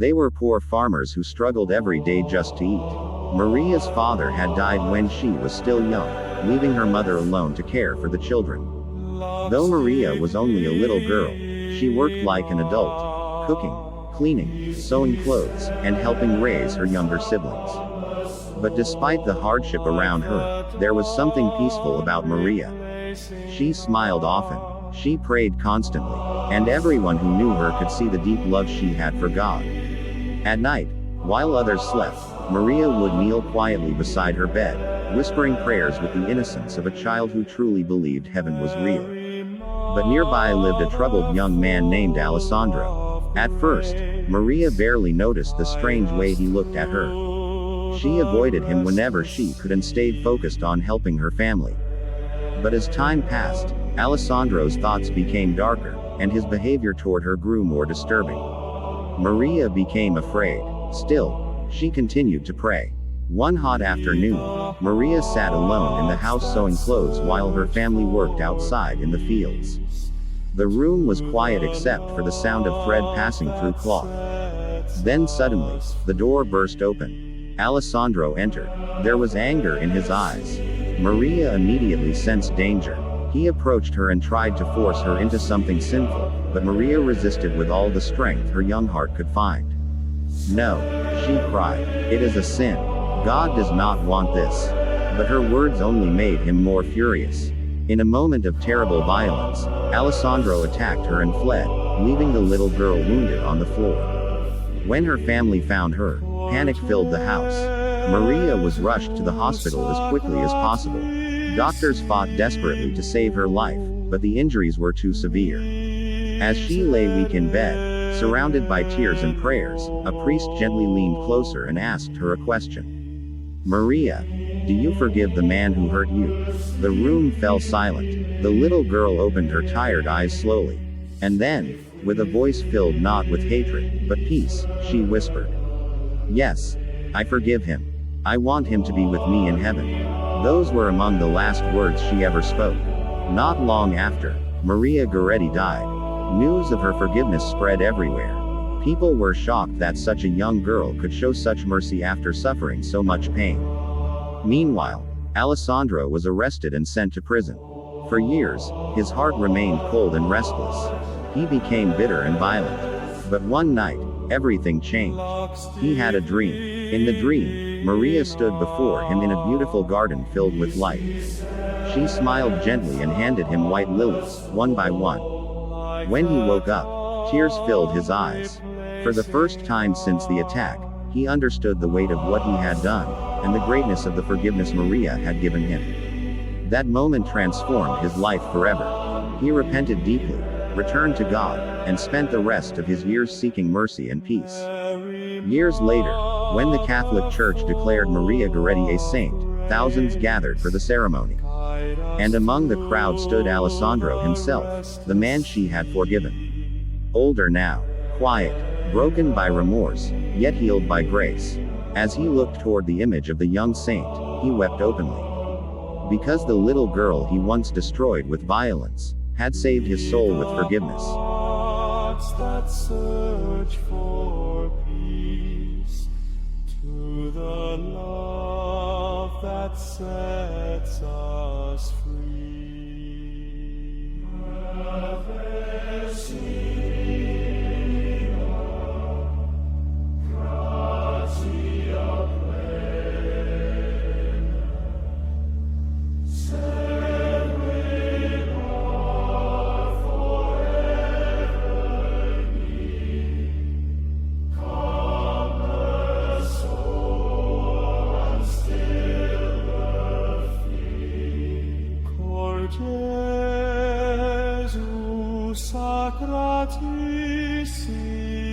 They were poor farmers who struggled every day just to eat. Maria's father had died when she was still young, leaving her mother alone to care for the children. Though Maria was only a little girl, she worked like an adult, cooking, cleaning, sewing clothes, and helping raise her younger siblings. But despite the hardship around her, there was something peaceful about Maria. She smiled often, she prayed constantly, and everyone who knew her could see the deep love she had for God. At night, while others slept, Maria would kneel quietly beside her bed, whispering prayers with the innocence of a child who truly believed heaven was real. But nearby lived a troubled young man named Alessandro. At first, Maria barely noticed the strange way he looked at her. She avoided him whenever she could and stayed focused on helping her family. But as time passed, Alessandro's thoughts became darker, and his behavior toward her grew more disturbing. Maria became afraid. Still, she continued to pray. One hot afternoon, Maria sat alone in the house sewing clothes while her family worked outside in the fields. The room was quiet except for the sound of thread passing through cloth. Then suddenly, the door burst open. Alessandro entered. There was anger in his eyes. Maria immediately sensed danger. He approached her and tried to force her into something sinful, but Maria resisted with all the strength her young heart could find. "No," she cried. "It is a sin. God does not want this." But her words only made him more furious. In a moment of terrible violence, Alessandro attacked her and fled, leaving the little girl wounded on the floor. When her family found her, panic filled the house. Maria was rushed to the hospital as quickly as possible. Doctors fought desperately to save her life, but the injuries were too severe. As she lay weak in bed, surrounded by tears and prayers, a priest gently leaned closer and asked her a question. "Maria, do you forgive the man who hurt you?" The room fell silent. The little girl opened her tired eyes slowly. And then, with a voice filled not with hatred, but peace, she whispered, "Yes, I forgive him. I want him to be with me in heaven." Those were among the last words she ever spoke. Not long after, Maria Ghoretti died. News of her forgiveness spread everywhere. People were shocked that such a young girl could show such mercy after suffering so much pain. Meanwhile, Alessandro was arrested and sent to prison. For years, his heart remained cold and restless. He became bitter and violent. But one night, everything changed. He had a dream. In the dream, Maria stood before him in a beautiful garden filled with light. She smiled gently and handed him white lilies, one by one. When he woke up, tears filled his eyes. For the first time since the attack, he understood the weight of what he had done, and the greatness of the forgiveness Maria had given him. That moment transformed his life forever. He repented deeply, returned to God, and spent the rest of his years seeking mercy and peace. Years later, when the Catholic Church declared Maria Ghoretti a saint, thousands gathered for the ceremony. And among the crowd stood Alessandro himself, the man she had forgiven. Older now, quiet, broken by remorse, yet healed by grace. As he looked toward the image of the young saint, he wept openly. Because the little girl he once destroyed with violence had saved his soul with forgiveness. Hearts that search for peace, to the love that sets us free. Ave Signor, gratia plena, serving all forever me. Calm the soul and still the feet. Cor Jesu sacratissimo,